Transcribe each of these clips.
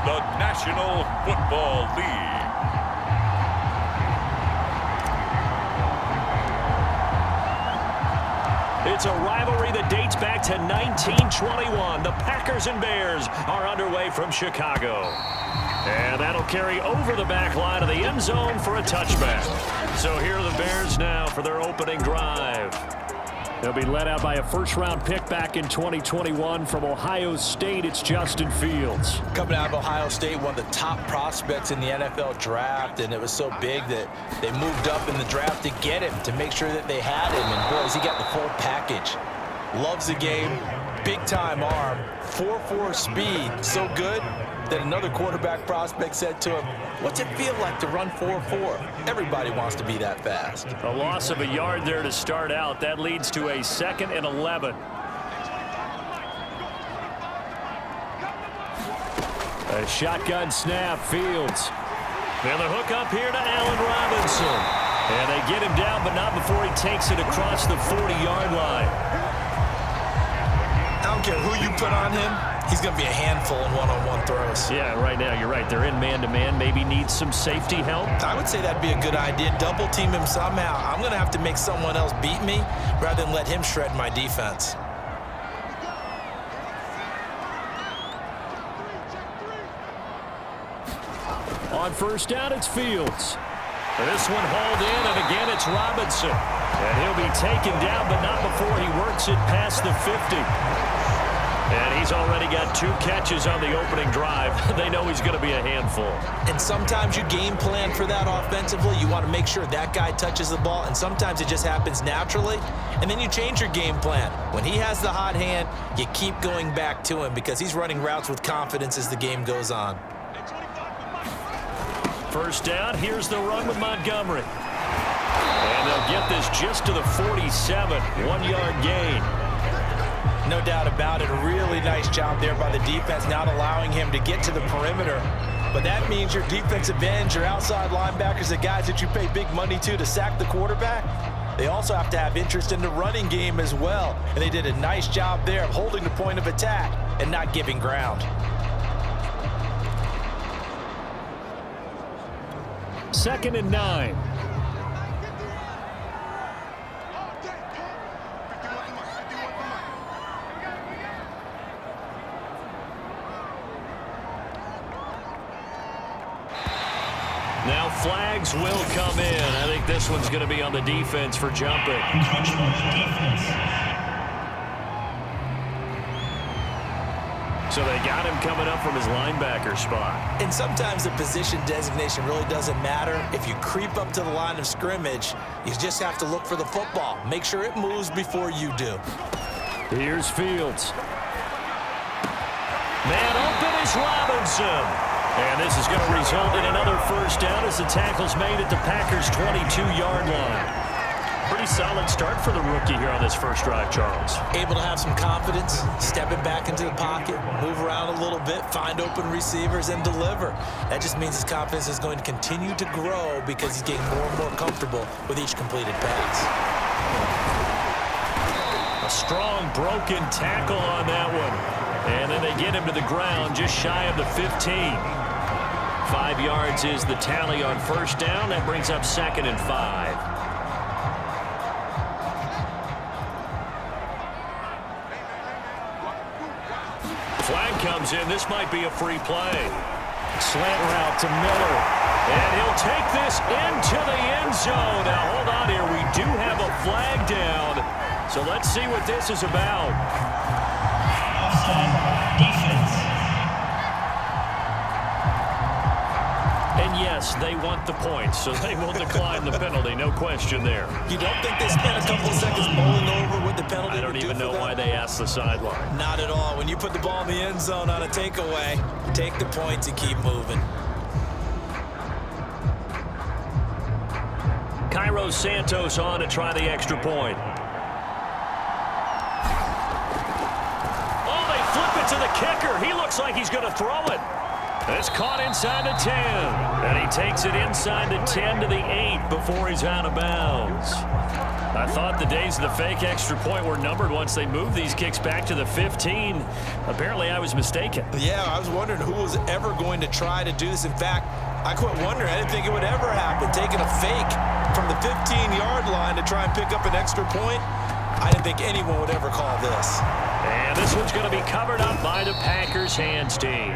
the National Football League. It's a rivalry that dates back to 1921. The Packers and Bears are underway from Chicago. And that'll carry over the back line of the end zone for a touchback. So here are the Bears now for their opening drive. They'll be led out by a first-round pick back in 2021 from Ohio State. It's Justin Fields. Coming out of Ohio State, one of the top prospects in the NFL draft, and it was so big that they moved up in the draft to get him, to make sure that they had him. And, boys, he got the full package. Loves the game, big-time arm, 4.4 speed, so good that another quarterback prospect said to him, "What's it feel like to run 4.4? Everybody wants to be that fast." A loss of a yard there to start out. That leads to a 2nd and 11. A shotgun snap, Fields. And the hook up here to Allen Robinson. And they get him down, but not before he takes it across the 40-yard line. I don't care who you put on him, he's going to be a handful in one-on-one throws. Yeah, right now, you're right. They're in man-to-man. Maybe needs some safety help. I would say that'd be a good idea. Double team him somehow. I'm going to have to make someone else beat me rather than let him shred my defense. On first down, it's Fields. This one hauled in, and again, it's Robinson. And he'll be taken down, but not before he works it past the 50. And he's already got 2 catches on the opening drive. They know he's going to be a handful. And sometimes you game plan for that offensively. You want to make sure that guy touches the ball, and sometimes it just happens naturally. And then you change your game plan. When he has the hot hand, you keep going back to him because he's running routes with confidence as the game goes on. First down, here's the run with Montgomery. And they'll get this just to the 47, 1-yard gain. No doubt about it. A really nice job there by the defense, not allowing him to get to the perimeter. But that means your defensive ends, your outside linebackers, the guys that you pay big money to sack the quarterback, they also have to have interest in the running game as well. And they did a nice job there of holding the point of attack and not giving ground. 2nd and 9. Now flags will come in. I think this one's going to be on the defense for jumping. So they got him coming up from his linebacker spot. And sometimes the position designation really doesn't matter. If you creep up to the line of scrimmage, you just have to look for the football. Make sure it moves before you do. Here's Fields. Man open is Robinson. And this is going to result in another first down as the tackle's made at the Packers' 22-yard line. Pretty solid start for the rookie here on this first drive, Charles. Able to have some confidence, stepping back into the pocket, move around a little bit, find open receivers, and deliver. That just means his confidence is going to continue to grow because he's getting more and more comfortable with each completed pass. A strong broken tackle on that one. And then they get him to the ground just shy of the 15. 5 yards is the tally on first down. That brings up 2nd and 5. Flag comes in. This might be a free play. Slant route to Miller. And he'll take this into the end zone. Now, hold on here. We do have a flag down. So let's see what this is about. Offside defense. And yes, they want the points, so they will decline the penalty. No question there. You don't think they spent a couple of seconds mulling over what the penalty I don't even know why they asked the sideline. Not at all. When you put the ball in the end zone on a takeaway, take the points and keep moving. Cairo Santos on to try the extra point. Oh, they flip it to the kicker. He looks like he's going to throw it. It's caught inside the 10. And he takes it inside the 10 to the 8 before he's out of bounds. I thought the days of the fake extra point were numbered once they moved these kicks back to the 15. Apparently, I was mistaken. Yeah, I was wondering who was ever going to try to do this. In fact, I quit wondering. I didn't think it would ever happen. Taking a fake from the 15-yard line to try and pick up an extra point, I didn't think anyone would ever call this. And this one's going to be covered up by the Packers hands team.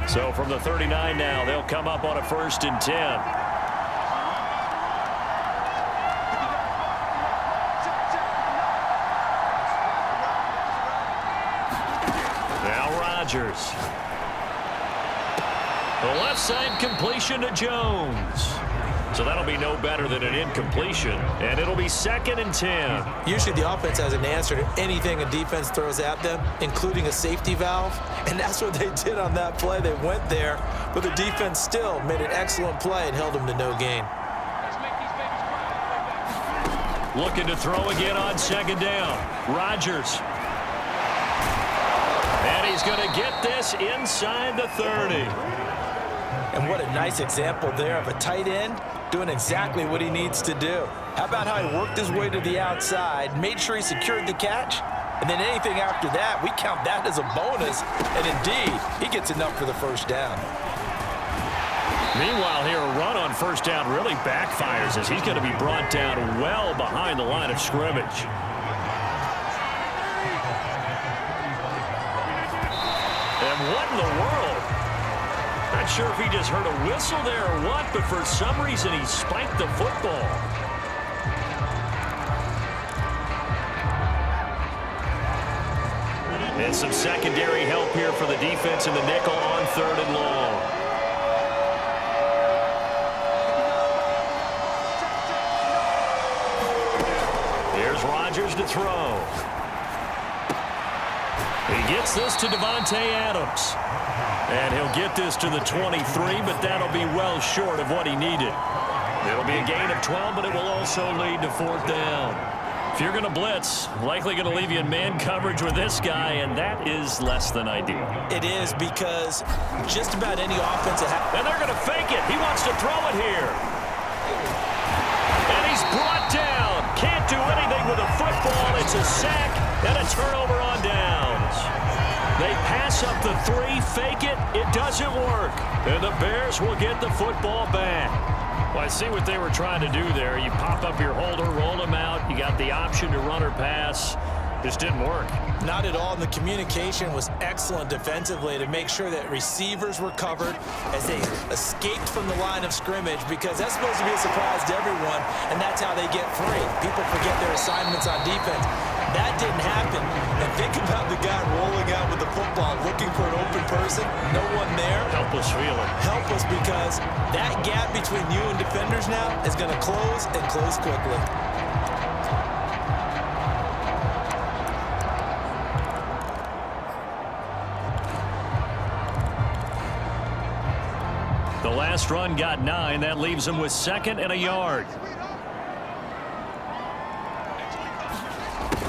So from the 39 now, they'll come up on a 1st and 10. Now Rodgers. The left side completion to Jones. So that'll be no better than an incompletion, and it'll be 2nd and 10. Usually the offense has an answer to anything a defense throws at them, including a safety valve, and that's what they did on that play. They went there, but the defense still made an excellent play and held them to no gain. Looking to throw again on 2nd down. Rodgers. And he's going to get this inside the 30. And what a nice example there of a tight end doing exactly what he needs to do. How about how he worked his way to the outside, made sure he secured the catch, and then anything after that, we count that as a bonus. And indeed, he gets enough for the 1st down. Meanwhile, here a run on 1st down really backfires as he's going to be brought down well behind the line of scrimmage. And what in the world? Not sure if he just heard a whistle there or what, but for some reason he spiked the football. And some secondary help here for the defense in the nickel on 3rd and long. Here's Rodgers to throw. He gets this to Davante Adams. And he'll get this to the 23, but that'll be well short of what he needed. It'll be a gain of 12, but it will also lead to 4th down. If you're going to blitz, likely going to leave you in man coverage with this guy, and that is less than ideal. It is, because just about any offense... And they're going to fake it. He wants to throw it here. And he's brought down. Can't do anything with a football. It's a sack and a turnover on downs. They pass up the 3, fake it. It doesn't work. And the Bears will get the football back. Well, I see what they were trying to do there. You pop up your holder, roll them out. You got the option to run or pass. Just didn't work. Not at all. And the communication was excellent defensively to make sure that receivers were covered as they escaped from the line of scrimmage, because that's supposed to be a surprise to everyone, and that's how they get free. People forget their assignments on defense. That didn't happen. And think about the guy rolling out with the football, looking for an open person, no one there. Helpless feeling. Helpless, because that gap between you and defenders now is going to close, and close quickly. The last run got 9. That leaves him with 2nd and a yard.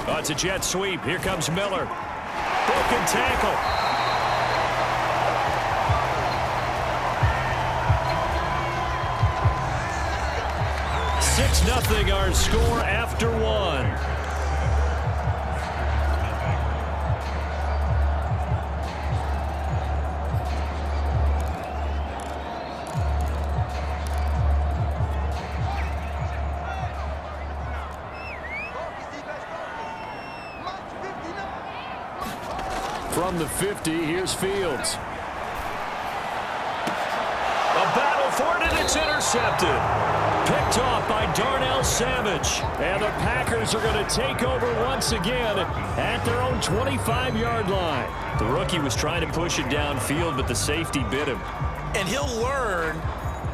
Oh, it's a jet sweep. Here comes Miller. Broken tackle. Six 0 our score after 1. From the 50, here's Fields. A battle for it, and it's intercepted. Picked off by Darnell Savage. And the Packers are going to take over once again at their own 25-yard line. The rookie was trying to push it downfield, but the safety bit him. And he'll learn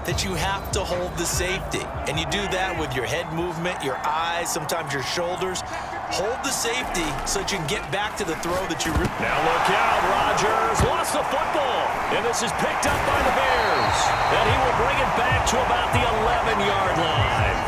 that you have to hold the safety. And you do that with your head movement, your eyes, sometimes your shoulders. Hold the safety so that you can get back to the throw that you... Now look out, Rodgers lost the football. And this is picked up by the Bears. And he will bring it back to about the 11-yard line.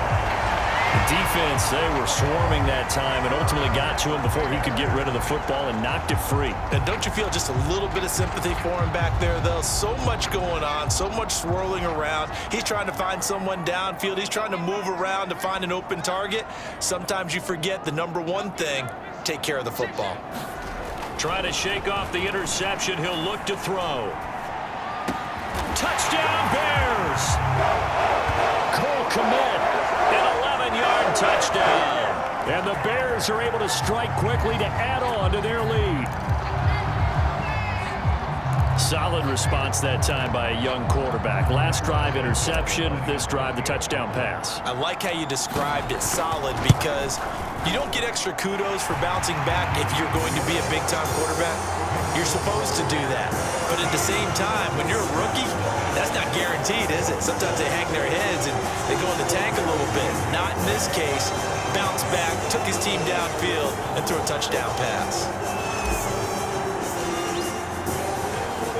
defense, they were swarming that time and ultimately got to him before he could get rid of the football and knocked it free. And don't you feel just a little bit of sympathy for him back there, though? So much going on, so much swirling around. He's trying to find someone downfield. He's trying to move around to find an open target. Sometimes you forget the number one thing, take care of the football. Trying to shake off the interception. He'll look to throw. Touchdown, Bears! Cole Kmet, an 11-yard touchdown. And the Bears are able to strike quickly to add on to their lead. Solid response that time by a young quarterback. Last drive, interception. This drive, the touchdown pass. I like how you described it solid because you don't get extra kudos for bouncing back if you're going to be a big-time quarterback. You're supposed to do that. But at the same time, when you're a rookie, that's not guaranteed, is it? Sometimes they hang their heads and they go in the tank a little bit. Not in this case. Bounced back, took his team downfield, and threw a touchdown pass.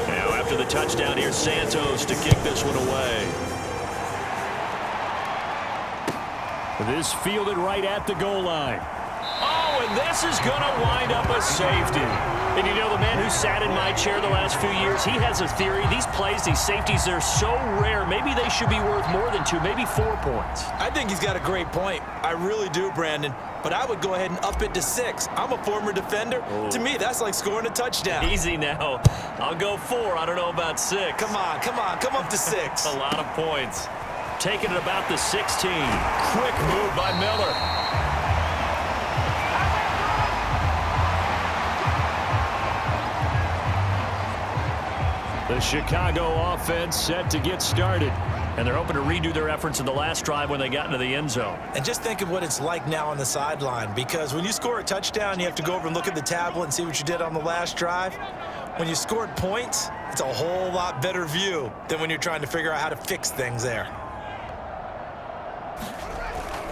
Now after the touchdown, here's Santos to kick this one away. This fielded right at the goal line. Oh, and this is going to wind up a safety. And you know, the man who sat in my chair the last few years, he has a theory. These plays, these safeties, they're so rare. Maybe they should be worth more than 2, maybe 4 points. I think he's got a great point. I really do, Brandon. But I would go ahead and up it to 6. I'm a former defender. Oh. To me, that's like scoring a touchdown. Easy now. I'll go 4. I don't know about 6. Come on, come on. Come up to 6. A lot of points. Taking it about the 16. Quick move by Miller. The Chicago offense set to get started. And they're hoping to redo their efforts in the last drive when they got into the end zone. And just think of what it's like now on the sideline, because when you score a touchdown, you have to go over and look at the tablet and see what you did on the last drive. When you scored points, it's a whole lot better view than when you're trying to figure out how to fix things there.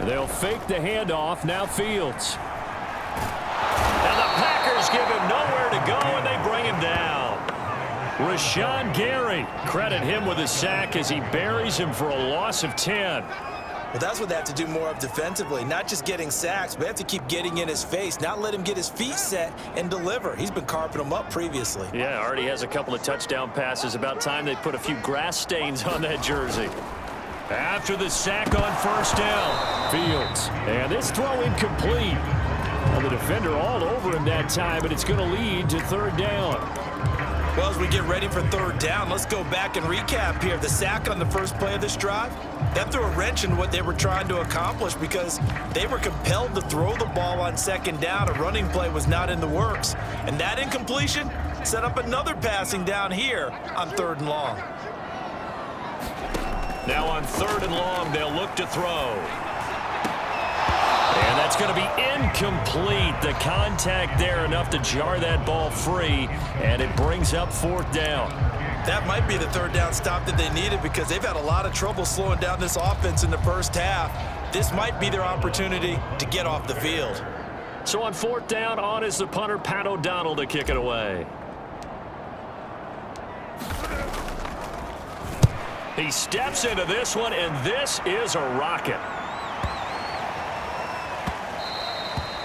They'll fake the handoff. Now Fields. And the Packers give him nowhere to go, and they bring him down. Rashawn Gary, credit him with a sack as he buries him for a loss of 10. Well, that's what they have to do more of defensively, not just getting sacks, but they have to keep getting in his face, not let him get his feet set and deliver. He's been carping them up previously. Yeah, already has a couple of touchdown passes. About time they put a few grass stains on that jersey. After the sack on first down, Fields. And this throw incomplete. Well, the defender all over him that time, but it's going to lead to third down. Well, as we get ready for third down, let's go back and recap here. The sack on the first play of this drive, that threw a wrench in what they were trying to accomplish because they were compelled to throw the ball on second down. A running play was not in the works. And that incompletion set up another passing down here on third and long. Now on third and long, they'll look to throw. And that's going to be incomplete. The contact there enough to jar that ball free, and it brings up fourth down. That might be the third down stop that they needed because they've had a lot of trouble slowing down this offense in the first half. This might be their opportunity to get off the field. So on fourth down, on is the punter, Pat O'Donnell, to kick it away. He steps into this one, and this is a rocket.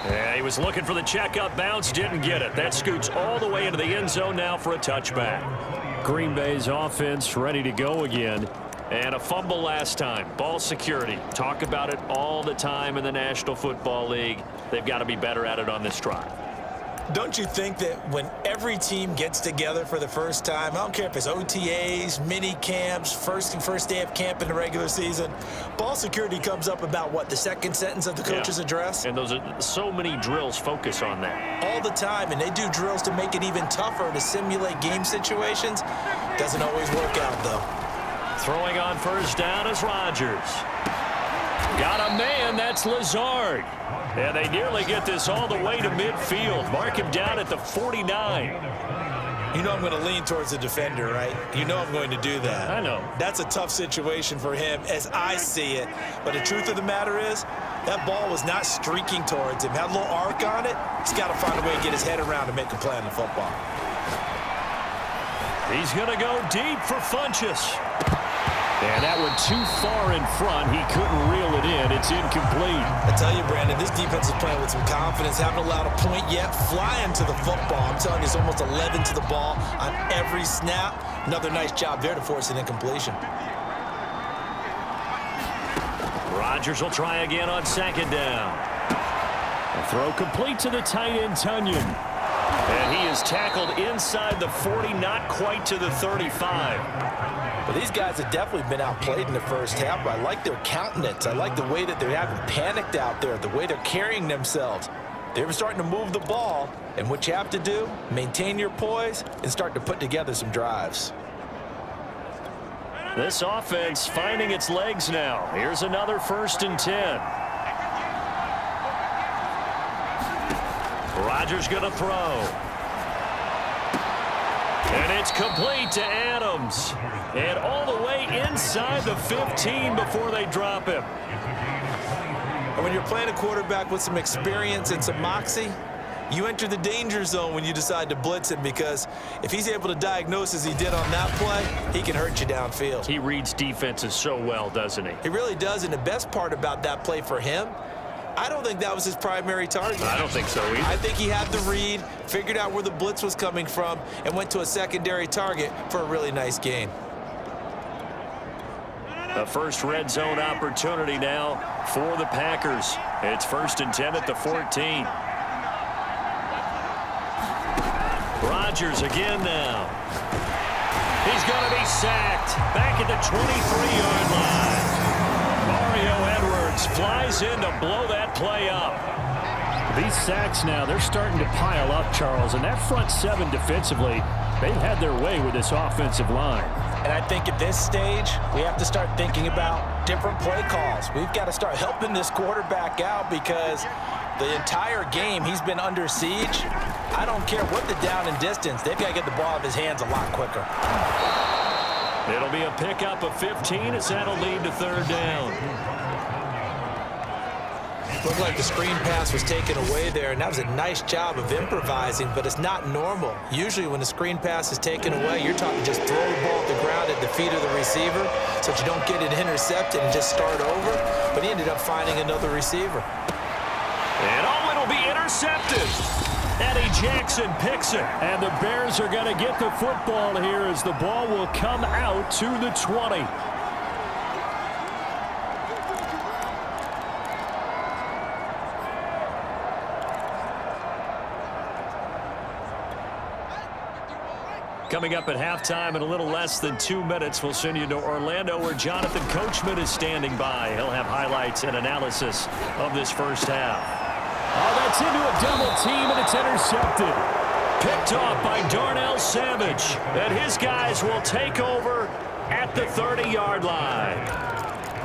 Yeah, he was looking for the checkup bounce, didn't get it. That scoots all the way into the end zone now for a touchback. Green Bay's offense ready to go again. And a fumble last time. Ball security. Talk about it all the time in the National Football League. They've got to be better at it on this drive. Don't you think that when every team gets together for the first time, I don't care if it's OTAs, mini camps, first day of camp in the regular season, ball security comes up about what, the second sentence of the coach's address? And those are so many drills focus on that. All the time, and they do drills to make it even tougher to simulate game situations. Doesn't always work out, though. Throwing on first down is Rodgers. Got a man, that's Lazard. And they nearly get this all the way to midfield. Mark him down at the 49. You know I'm going to lean towards the defender, right? You know I'm going to do that. I know. That's a tough situation for him as I see it. But the truth of the matter is, that ball was not streaking towards him. Had a little arc on it. He's got to find a way to get his head around and make a play on the football. He's going to go deep for Funchess. And that one too far in front. He couldn't reel it in. It's incomplete. I tell you, Brandon, this defense is playing with some confidence. Haven't allowed a point yet. Flying to the football. I'm telling you, it's almost 11 to the ball on every snap. Another nice job there to force an incompletion. Rodgers will try again on second down. A throw complete to the tight end, Tunyon. And he is tackled inside the 40, not quite to the 35. But these guys have definitely been outplayed in the first half. I like their countenance. I like the way that they're having panicked out there, the way they're carrying themselves. They're starting to move the ball, and what you have to do, maintain your poise and start to put together some drives. This offense finding its legs now. Here's another 1st and 10. Rodgers going to throw. And it's complete to Adams. And all the way inside the 15 before they drop him. And when you're playing a quarterback with some experience and some moxie, you enter the danger zone when you decide to blitz him, because if he's able to diagnose as he did on that play, he can hurt you downfield. He reads defenses so well, doesn't he? He really does, and the best part about that play for him, I don't think that was his primary target. I don't think so either. I think he had the read, figured out where the blitz was coming from, and went to a secondary target for a really nice gain. The first red zone opportunity now for the Packers. It's 1st and 10 at the 14. Rodgers again now. He's going to be sacked back at the 23-yard line. Mario Edwards flies in to blow that play up. These sacks now, they're starting to pile up, Charles, and that front seven defensively, they've had their way with this offensive line. And I think at this stage, we have to start thinking about different play calls. We've got to start helping this quarterback out, because the entire game he's been under siege. I don't care what the down and distance, they've got to get the ball out of his hands a lot quicker. It'll be a pickup of 15 as that'll lead to 3rd down. Looked like the screen pass was taken away there, and that was a nice job of improvising, but it's not normal. Usually when the screen pass is taken away, you're talking just throw the ball at the ground at the feet of the receiver so that you don't get it intercepted and just start over, but he ended up finding another receiver. And it'll be intercepted. Eddie Jackson picks it. And the Bears are going to get the football here as the ball will come out to the 20. Coming up at halftime in a little less than 2 minutes, we'll send you to Orlando where Jonathan Coachman is standing by. He'll have highlights and analysis of this first half. Oh, that's into a double team, and it's intercepted. Picked off by Darnell Savage. And his guys will take over at the 30-yard line.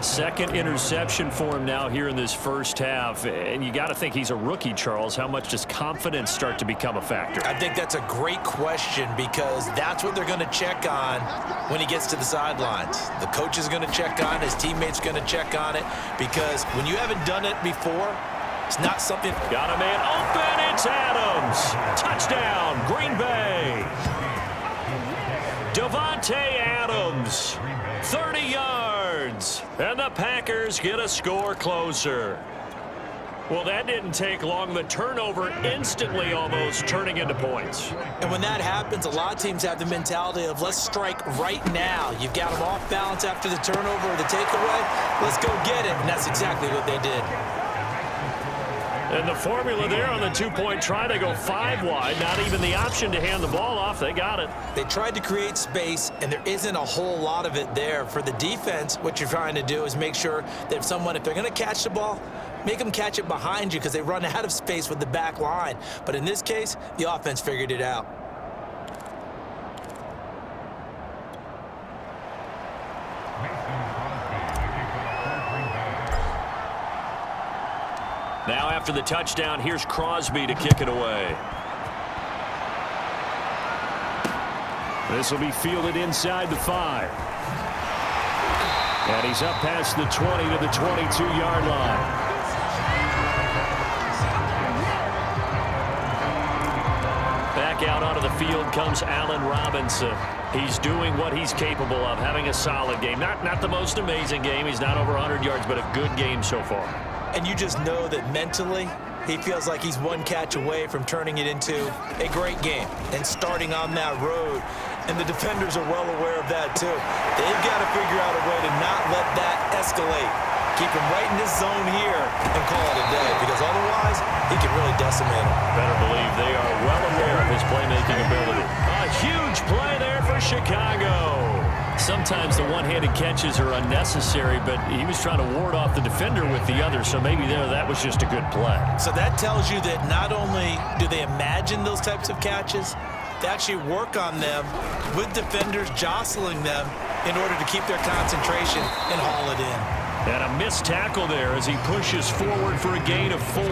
Second interception for him now here in this first half. And you got to think he's a rookie, Charles. How much does confidence start to become a factor? I think that's a great question, because that's what they're going to check on when he gets to the sidelines. The coach is going to check on it. His teammates are going to check on it, because when you haven't done it before, it's not something. Got a man open. It's Adams. Touchdown, Green Bay. Davante Adams, 30 yards. And the Packers get a score closer. Well, that didn't take long. The turnover instantly almost turning into points. And when that happens, a lot of teams have the mentality of let's strike right now. You've got them off balance after the turnover or the takeaway. Let's go get it. And that's exactly what they did. And the formula there on the two-point try, they go 5 wide. Not even the option to hand the ball off. They got it. They tried to create space, and there isn't a whole lot of it there. For the defense, what you're trying to do is make sure that if they're going to catch the ball, make them catch it behind you, because they run out of space with the back line. But in this case, the offense figured it out. Now after the touchdown, here's Crosby to kick it away. This will be fielded inside the 5. And he's up past the 20 to the 22-yard line. back out onto the field comes Allen Robinson. He's doing what he's capable of, having a solid game. Not the most amazing game. He's not over 100 yards, but a good game so far. And you just know that mentally, he feels like he's one catch away from turning it into a great game and starting on that road. And the defenders are well aware of that, too. They've got to figure out a way to not let that escalate. Keep him right in this zone here and call it a day, because otherwise he can really decimate him. Better believe they are well aware of his playmaking ability. A huge play there for Chicago. Sometimes the one-handed catches are unnecessary, but he was trying to ward off the defender with the other, so maybe that was just a good play. So that tells you that not only do they imagine those types of catches, they actually work on them with defenders jostling them in order to keep their concentration and haul it in. And a missed tackle there as he pushes forward for a gain of 4.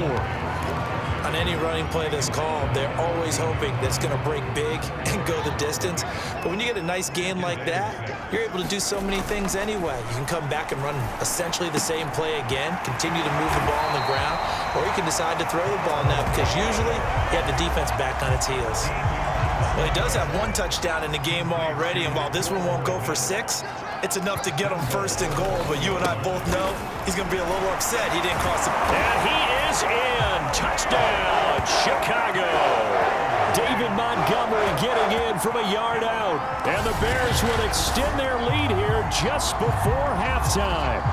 On any running play that's called, they're always hoping that it's going to break big and go the distance. But when you get a nice gain like that, you're able to do so many things anyway. You can come back and run essentially the same play again, continue to move the ball on the ground, or you can decide to throw the ball now because usually you have the defense back on its heels. Well, he does have 1 touchdown in the game already, and while this one won't go for 6, it's enough to get him first and goal, but you and I both know he's going to be a little upset he didn't cross the... And he is in. Touchdown, Chicago. David Montgomery getting in from a yard out. And the Bears will extend their lead here just before halftime.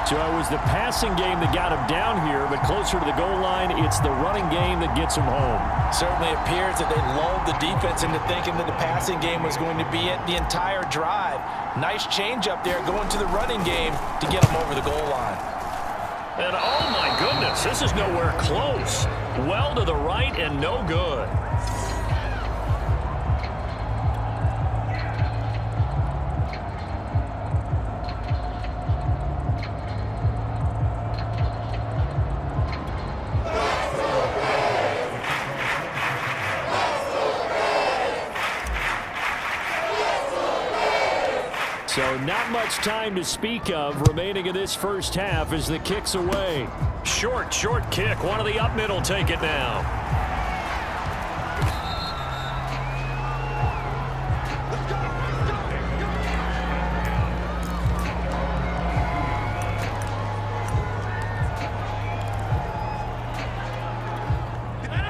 So it was the passing game that got him down here, but closer to the goal line, it's the running game that gets him home. Certainly appears that they lulled the defense into thinking that the passing game was going to be it the entire drive. Nice change up there going to the running game to get him over the goal line. And oh my goodness, this is nowhere close. Well to the right and no good. So not much time to speak of remaining in this first half as the kick's away. Short kick. One of the up middle take it now.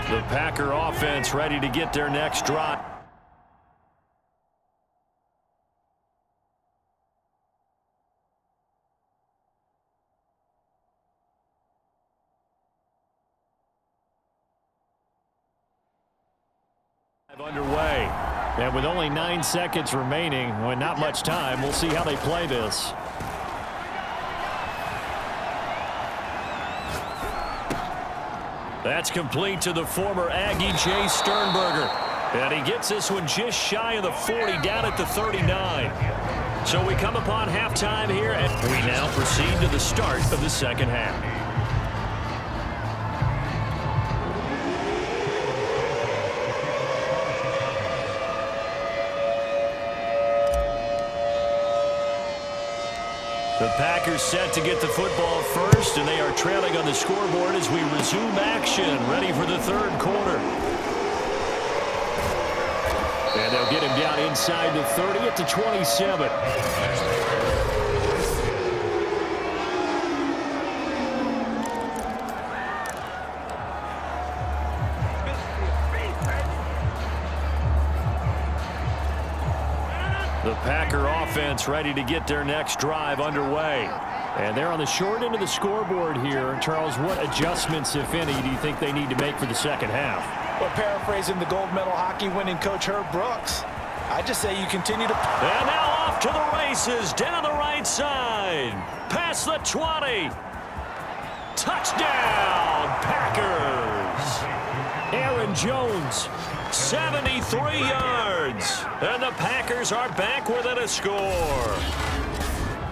The Packer offense ready to get their next drive. Underway, and with only 9 seconds remaining, with not much time, we'll see how they play this. That's complete to the former Aggie Jay Sternberger, and he gets this one just shy of the 40, down at the 39. So we come upon halftime here, and we now proceed to the start of the second half. The Packers set to get the football first, and they are trailing on the scoreboard as we resume action, ready for the third quarter. And they'll get him down inside the 30 at the 27. The Packer offense ready to get their next drive underway. And they're on the short end of the scoreboard here. Charles, what adjustments, if any, do you think they need to make for the second half? Well, paraphrasing the gold medal hockey winning coach Herb Brooks, I just say you continue to... And now off to the races, down the right side. Past the 20. Touchdown, Packers. Aaron Jones, 73 yards. And the Packers are back within a score.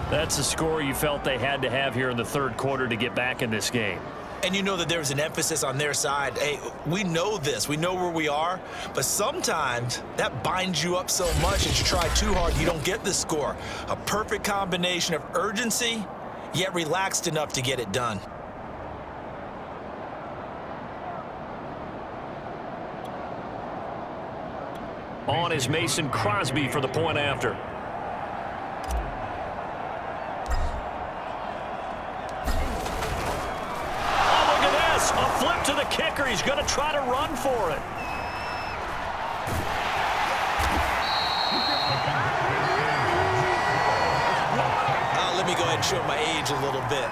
That's the score you felt they had to have here in the third quarter to get back in this game. And you know that there was an emphasis on their side. Hey, we know this. We know where we are. But sometimes that binds you up so much that you try too hard, you don't get the score. A perfect combination of urgency, yet relaxed enough to get it done. On is Mason Crosby for the point after. Oh, look at this. A flip to the kicker. He's going to try to run for it. Let me go ahead and show my age a little bit.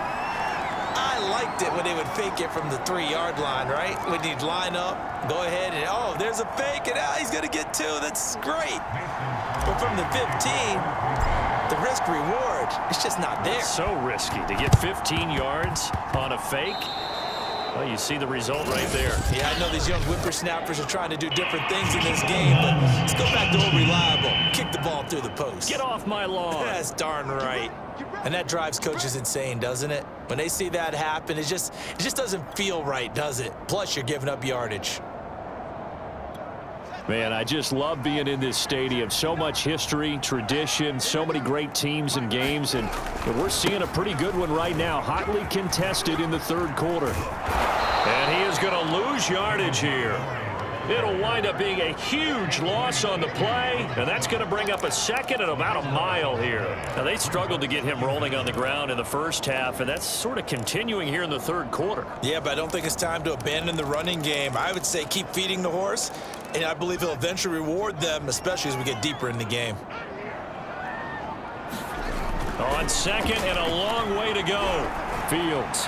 I liked it when they would fake it from the 3-yard line, right? When you'd line up, go ahead and, oh, there's a fake, and he's going to get 2. That's great. But from the 15, the risk-reward, it's just not there. It's so risky to get 15 yards on a fake. Well, you see the result right there. Yeah, I know these young whippersnappers are trying to do different things in this game, but let's go back to old reliable. Kick the ball through the post. Get off my lawn. That's darn right. And that drives coaches insane, doesn't it? When they see that happen, it just doesn't feel right, does it? Plus, you're giving up yardage. Man, I just love being in this stadium. So much history, tradition, so many great teams and games, and we're seeing a pretty good one right now, hotly contested in the third quarter. And he is going to lose yardage here. It'll wind up being a huge loss on the play, and that's going to bring up a second and about a mile here. Now, they struggled to get him rolling on the ground in the first half, and that's sort of continuing here in the third quarter. Yeah, but I don't think it's time to abandon the running game. I would say keep feeding the horse, and I believe he'll eventually reward them, especially as we get deeper in the game. On second and a long way to go. Fields.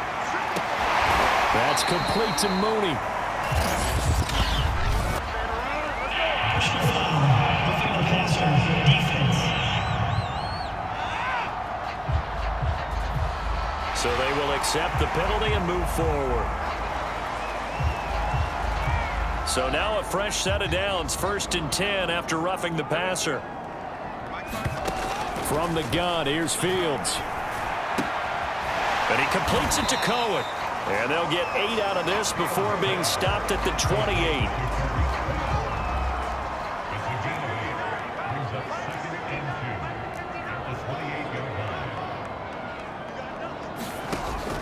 That's complete to Mooney. So they will accept the penalty and move forward. So now a fresh set of downs, 1st and 10 after roughing the passer. From the gun, here's Fields. And he completes it to Cohen. And they'll get 8 out of this before being stopped at the 28.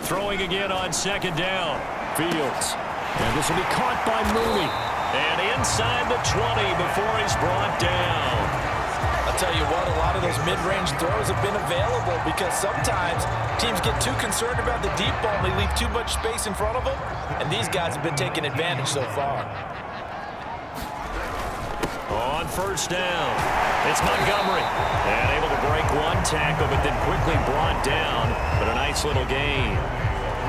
Throwing again on 2nd down. Fields. And this will be caught by Mooney. And inside the 20 before he's brought down. I'll tell you what, a lot of those mid-range throws have been available because sometimes teams get too concerned about the deep ball and they leave too much space in front of them, and these guys have been taking advantage so far. On 1st down, it's Montgomery. And able to break one tackle, but then quickly brought down. But a nice little gain.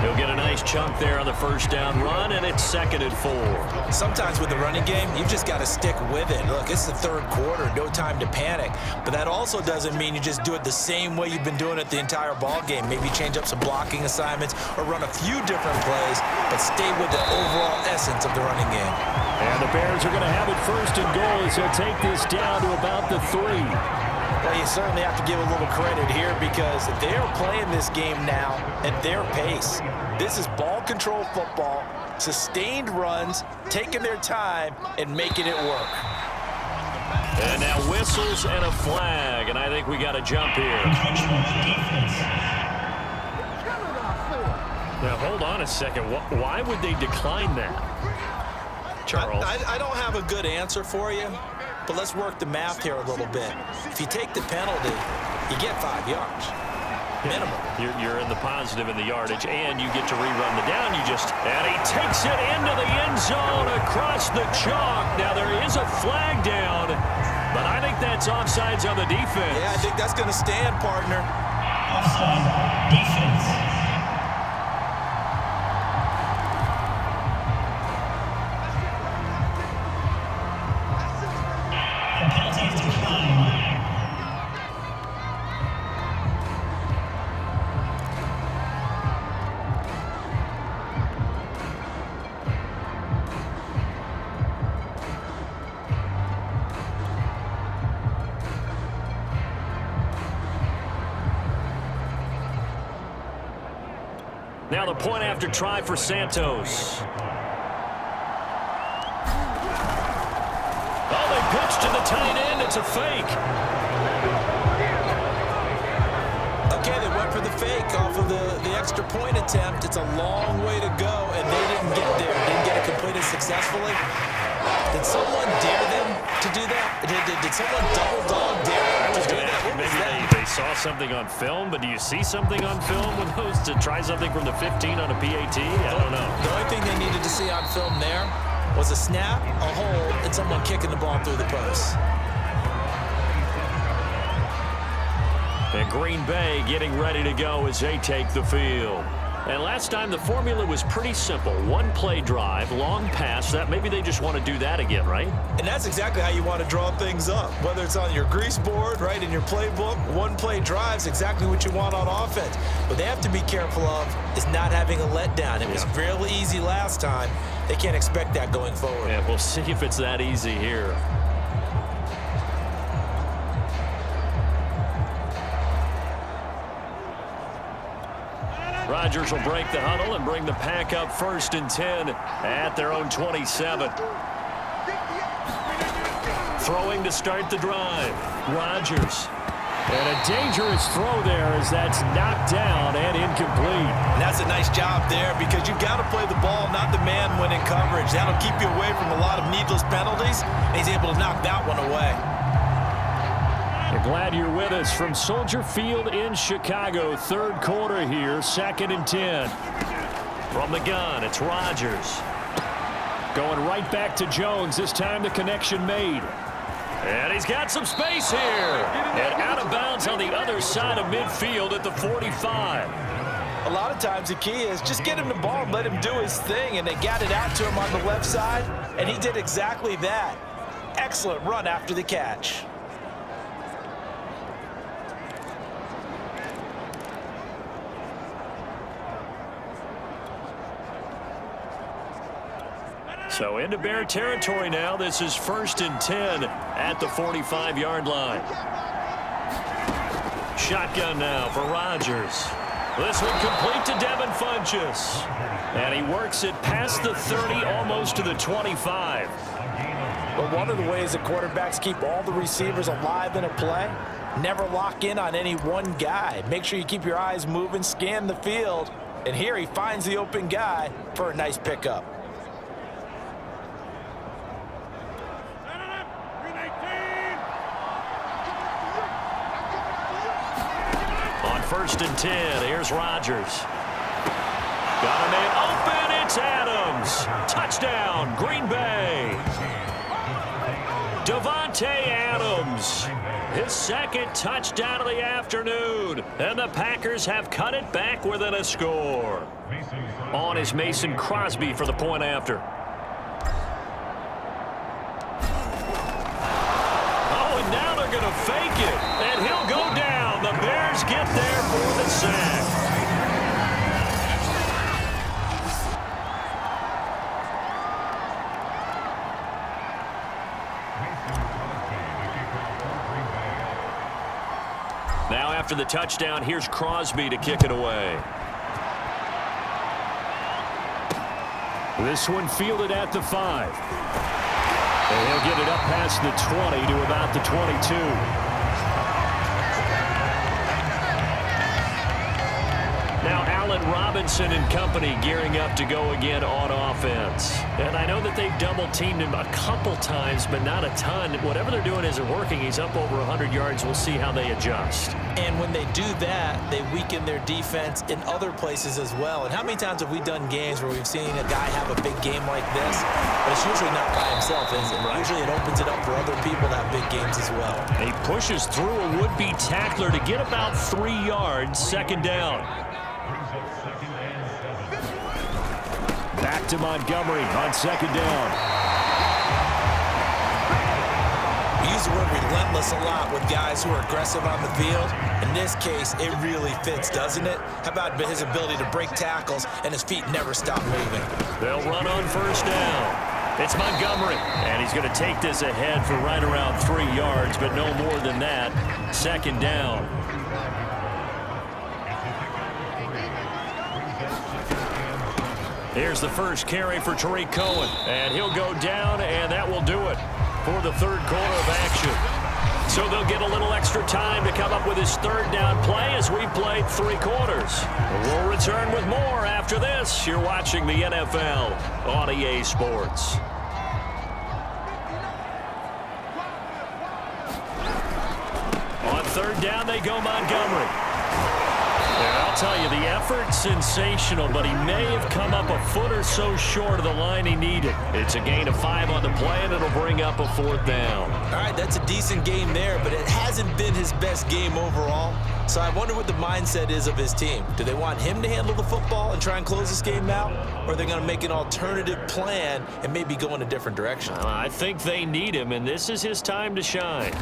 He'll get a nice chunk there on the 1st down run, and it's 2nd and 4. Sometimes with the running game, you've just got to stick with it. Look, it's the 3rd quarter, no time to panic. But that also doesn't mean you just do it the same way you've been doing it the entire ball game. Maybe change up some blocking assignments or run a few different plays, but stay with the overall essence of the running game. And the Bears are going to have it 1st and goal as they'll take this down to about the 3. Well, you certainly have to give a little credit here because they're playing this game now at their pace. This is ball control football, sustained runs, taking their time, and making it work. And now whistles and a flag, and I think we got a jump here. Now, hold on a second. Why would they decline that, Charles? I don't have a good answer for you. But let's work the math here a little bit. If you take the penalty, you get 5 yards. Minimum. You're in the positive in the yardage, and you get to rerun the down. And he takes it into the end zone across the chalk. Now, there is a flag down, but I think that's offsides on the defense. Yeah, I think that's going to stand, partner. Offside defense. Now the point after try for Santos. Oh, they pitch to the tight end. It's a fake. Okay, they went for the fake off of the extra point attempt. It's a long way to go, and they didn't get there, didn't get it completed successfully. Did someone dare them to do that? Did someone double dog dare them to do that? Maybe they saw something on film, but do you see something on film with those to try something from the 15 on a PAT? I don't know. The only thing they needed to see on film there was a snap, a hold, and someone kicking the ball through the post. And Green Bay getting ready to go as they take the field. And last time the formula was pretty simple. One play drive, long pass. That maybe they just want to do that again, right? And that's exactly how you want to draw things up. Whether it's on your grease board, right, in your playbook, one play drive is exactly what you want on offense. What they have to be careful of is not having a letdown. It was fairly easy last time. They can't expect that going forward. Yeah, we'll see if it's that easy here. Rodgers will break the huddle and bring the pack up 1st and 10 at their own 27. Throwing to start the drive. Rodgers. And a dangerous throw there as that's knocked down and incomplete. And that's a nice job there because you've got to play the ball, not the man when in coverage. That'll keep you away from a lot of needless penalties, and he's able to knock that one away. We're glad you're with us from Soldier Field in Chicago. 3rd quarter here, 2nd and 10. From the gun, it's Rodgers. Going right back to Jones. This time the connection made. And he's got some space here. And out of bounds on the other side of midfield at the 45. A lot of times the key is just get him the ball and let him do his thing, and they got it out to him on the left side, and he did exactly that. Excellent run after the catch. So into Bear territory now. This is 1st and 10 at the 45-yard line. Shotgun now for Rodgers. This one complete to Devin Funchess. And he works it past the 30, almost to the 25. Well, one of the ways that quarterbacks keep all the receivers alive in a play, never lock in on any one guy. Make sure you keep your eyes moving, scan the field. And here he finds the open guy for a nice pickup. On 1st and 10, here's Rodgers. Got a man open, it's Adams. Touchdown, Green Bay. Davante Adams, his 2nd touchdown of the afternoon. And the Packers have cut it back within a score. On is Mason Crosby for the point after. Oh, and now they're going to fake it. And he'll go down. The Bears get there for the sack. Now after the touchdown, here's Crosby to kick it away. This one fielded at the 5. And he'll get it up past the 20 to about the 22. Now Allen Robinson and company gearing up to go again on offense. And I know that they've double-teamed him a couple times, but not a ton. Whatever they're doing isn't working. He's up over 100 yards. We'll see how they adjust. And when they do that, they weaken their defense in other places as well. And how many times have we done games where we've seen a guy have a big game like this, but it's usually not by himself, is it? Right. Usually it opens it up for other people to have big games as well. He pushes through a would-be tackler to get about 3 yards, 2nd down. Back to Montgomery on 2nd down. We use the word relentless a lot with guys who are aggressive on the field. In this case, it really fits, doesn't it? How about his ability to break tackles and his feet never stop moving? They'll run on 1st down. It's Montgomery, and he's going to take this ahead for right around 3 yards, but no more than that. 2nd down. Here's the first carry for Tariq Cohen, and he'll go down, and that will do it for the 3rd quarter of action. So they'll get a little extra time to come up with his third down play as we played 3 quarters. We'll return with more after this. You're watching the NFL on EA Sports. On third down, they go Montgomery. And I'll tell you, the effort's sensational, but he may have come up a foot or so short of the line he needed. It's a gain of 5 on the play, and it'll bring up a 4th down. All right, that's a decent game there, but it hasn't been his best game overall. So I wonder what the mindset is of his team. Do they want him to handle the football and try and close this game out? Or are they going to make an alternative plan and maybe go in a different direction? I think they need him, and this is his time to shine.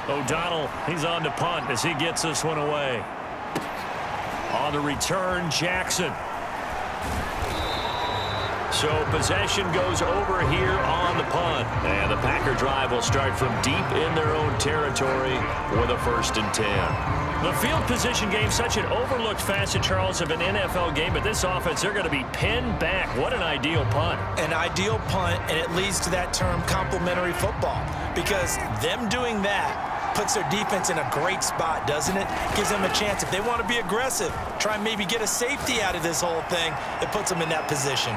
O'Donnell, he's on to punt as he gets this one away. On the return, Jackson. So possession goes over here on the punt. And the Packer drive will start from deep in their own territory with a 1st and 10. The field position game, such an overlooked facet, Charles, of an NFL game. But this offense, they're going to be pinned back. What an ideal punt. An ideal punt, and it leads to that term complementary football. Because them doing that puts their defense in a great spot, doesn't it? Gives them a chance. If they want to be aggressive, try and maybe get a safety out of this whole thing, it puts them in that position.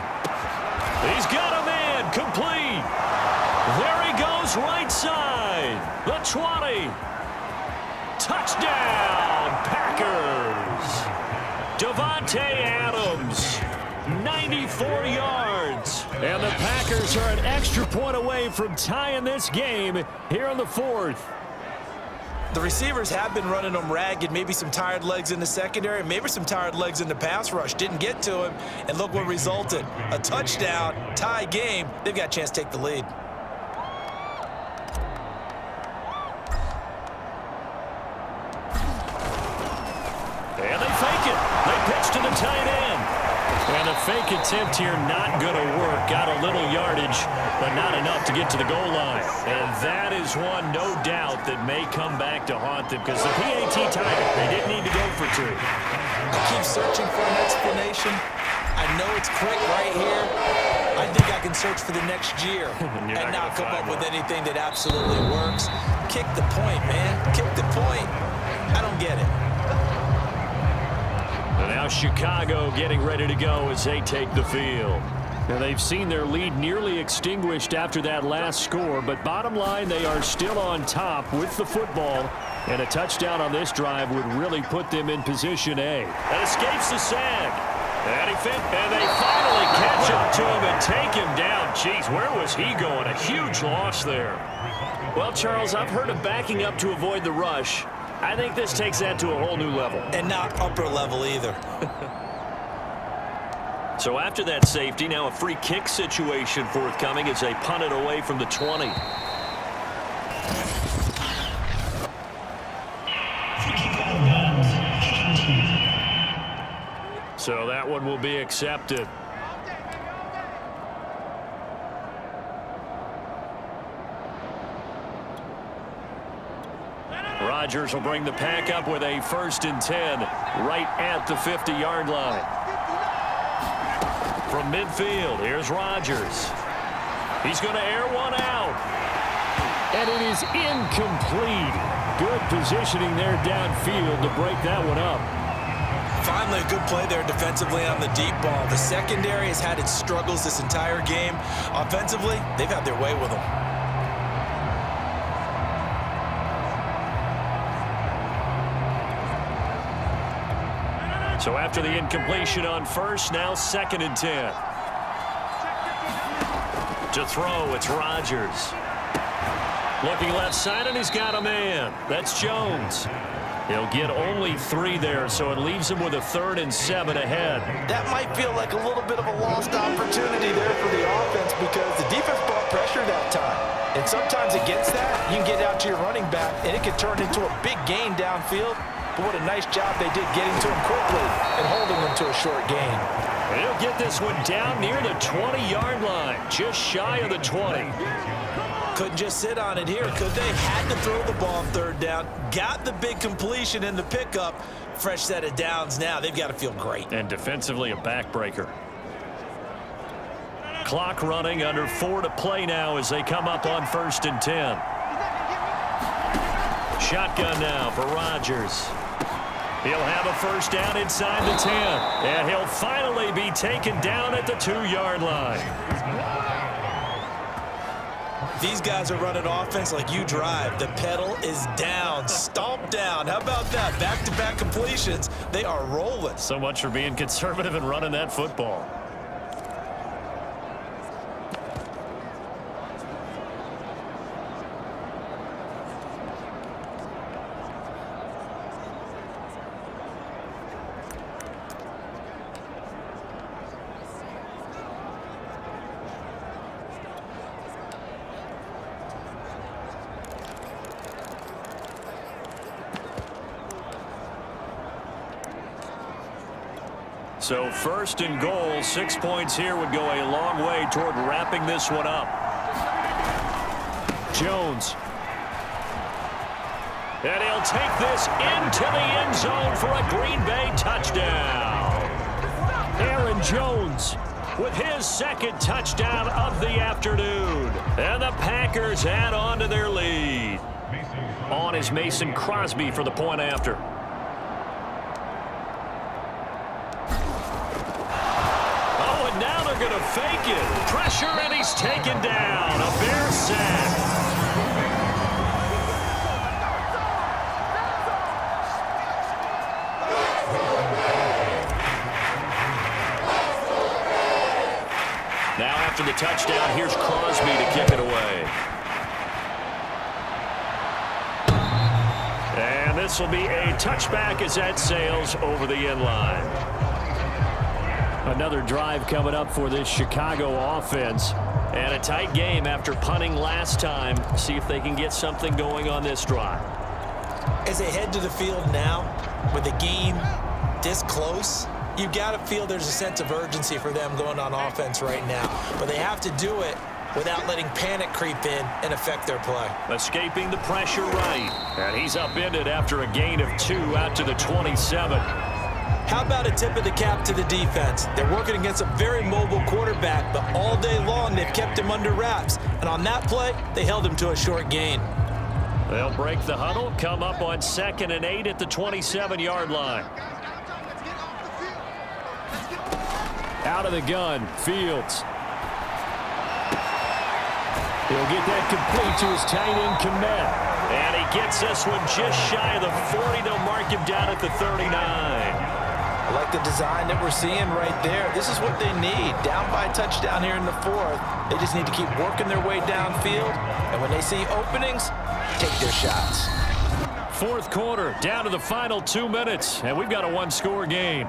He's got a man complete. There he goes, right side. The 20. Touchdown, Packers. Devontae Adams, 94 yards. And the Packers are an extra point away from tying this game here in the 4th. The receivers have been running them ragged, maybe some tired legs in the secondary, maybe some tired legs in the pass rush. Didn't get to him, and look what resulted. A touchdown, tie game. They've got a chance to take the lead. And they fake it. They pitch to the tight end. And a fake attempt here not going to work. Got a little yardage, but not enough to get to the goal line. And that is one, no doubt, that may come back to haunt them because the PAT tied it. They didn't need to go for 2. I keep searching for an explanation. I know it's quick right here. I think I can search for the next year and not come up with anything that absolutely works. Kick the point, man. Kick the point. I don't get it. And now Chicago getting ready to go as they take the field. Now they've seen their lead nearly extinguished after that last score, but bottom line, they are still on top with the football, and a touchdown on this drive would really put them in position A. And escapes the sack. And they finally catch up to him and take him down. Jeez, where was he going? A huge loss there. Well, Charles, I've heard of backing up to avoid the rush. I think this takes that to a whole new level. And not upper level either. So after that safety, now a free kick situation forthcoming as they punt it away from the 20. Free kick out of bounds. Kicking team. So that one will be accepted. Rodgers will bring the pack up with a 1st and 10 right at the 50-yard line. From midfield, here's Rodgers. He's going to air one out. And it is incomplete. Good positioning there downfield to break that one up. Finally, a good play there defensively on the deep ball. The secondary has had its struggles this entire game. Offensively, they've had their way with them. So after the incompletion on 1st, now 2nd and 10. To throw, it's Rodgers. Looking left side, and he's got a man. That's Jones. He'll get only 3 there, so it leaves him with a 3rd and 7 ahead. That might feel like a little bit of a lost opportunity there for the offense because the defense brought pressure that time. And sometimes against that, you can get out to your running back, and it can turn into a big gain downfield. But what a nice job they did getting to him quickly and holding him to a short gain. And he'll get this one down near the 20-yard line, just shy of the 20. Couldn't just sit on it here, could they? Had to throw the ball on 3rd down. Got the big completion in the pickup. Fresh set of downs now. They've got to feel great. And defensively, a backbreaker. Clock running, under 4 to play now as they come up on 1st and 10. Shotgun now for Rodgers. He'll have a first down inside the 10. And he'll finally be taken down at the 2-yard line. These guys are running offense like you drive. The pedal is down, stomp down. How about that? Back-to-back completions. They are rolling. So much for being conservative and running that football. So first and goal, 6 points here would go a long way toward wrapping this one up. Jones. And he'll take this into the end zone for a Green Bay touchdown. Aaron Jones with his second touchdown of the afternoon. And the Packers add on to their lead. On is Mason Crosby for the point after. Now they're going to fake it. Pressure, and he's taken down. A Bear sack. Now after the touchdown, here's Crosby to kick it away. And this will be a touchback as that sails over the end line. Another drive coming up for this Chicago offense. And a tight game after punting last time. See if they can get something going on this drive. As they head to the field now, with the game this close, you've got to feel there's a sense of urgency for them going on offense right now. But they have to do it without letting panic creep in and affect their play. Escaping the pressure right. And he's upended after a gain of 2 out to the 27. How about a tip of the cap to the defense? They're working against a very mobile quarterback, but all day long they've kept him under wraps. And on that play, they held him to a short gain. They'll break the huddle, come up on 2nd and 8 at the 27-yard line. Out of the gun, Fields. He'll get that complete to his tight end, Kmet. And he gets this one just shy of the 40. They'll mark him down at the 39. I like the design that we're seeing right there. This is what they need. Down by a touchdown here in the 4th. They just need to keep working their way downfield. And when they see openings, take their shots. 4th quarter, down to the final 2 minutes. And we've got a 1-score game.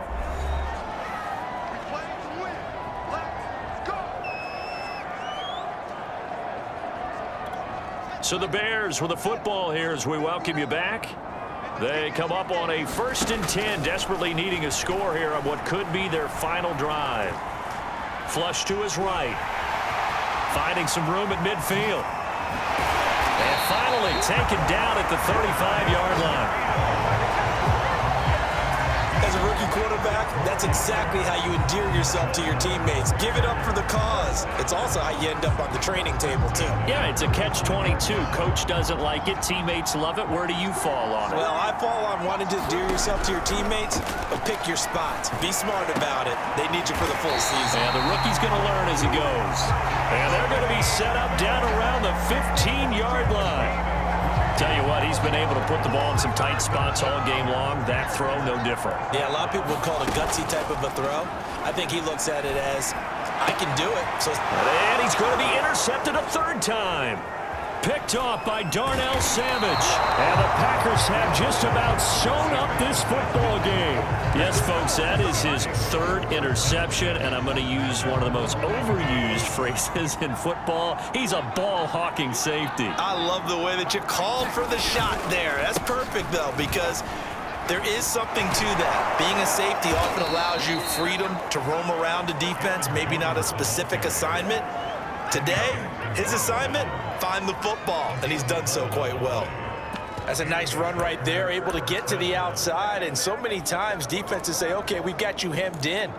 So the Bears with the football here as we welcome you back. They come up on a 1st and 10, desperately needing a score here on what could be their final drive. Flush to his right. Finding some room at midfield. And finally taken down at the 35-yard line. As a rookie quarterback, that's exactly how you endear yourself to your teammates. Give it up for the cause. It's also how you end up on the training table, too. Yeah, it's a catch-22. Coach doesn't like it. Teammates love it. Where do you fall on it? Well, I fall on wanting to endear yourself to your teammates, but pick your spots. Be smart about it. They need you for the full season. And the rookie's going to learn as he goes. And they're going to be set up down around the 15-yard line. Tell you what, he's been able to put the ball in some tight spots all game long. That throw, no different. Yeah, a lot of people would call it a gutsy type of a throw. I think he looks at it as, I can do it. So, and he's going to be intercepted a 3rd time. Picked off by Darnell Savage. And the Packers have just about sewn up this football game. Yes, folks, that is his 3rd interception, and I'm going to use one of the most overused phrases in football. He's a ball-hawking safety. I love the way that you called for the shot there. That's perfect, though, because there is something to that. Being a safety often allows you freedom to roam around a defense, maybe not a specific assignment. Today, his assignment, find the football, and he's done so quite well. That's a nice run right there, able to get to the outside, and so many times defenses say, okay, we've got you hemmed in.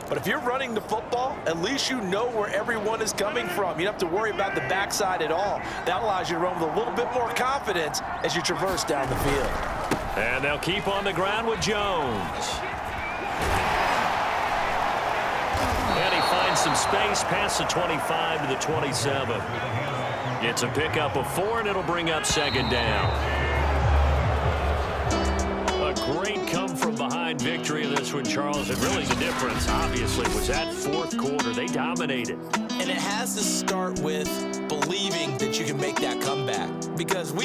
But if you're running the football, at least you know where everyone is coming from. You don't have to worry about the backside at all. That allows you to run with a little bit more confidence as you traverse down the field. And they'll keep on the ground with Jones. And he finds some space past the 25 to the 27. It's a pickup of 4, and it'll bring up second down. A great come-from-behind victory in this one, Charles. And really the difference, obviously, was that fourth quarter. They dominated. And it has to start with believing that you can make that comeback. Because we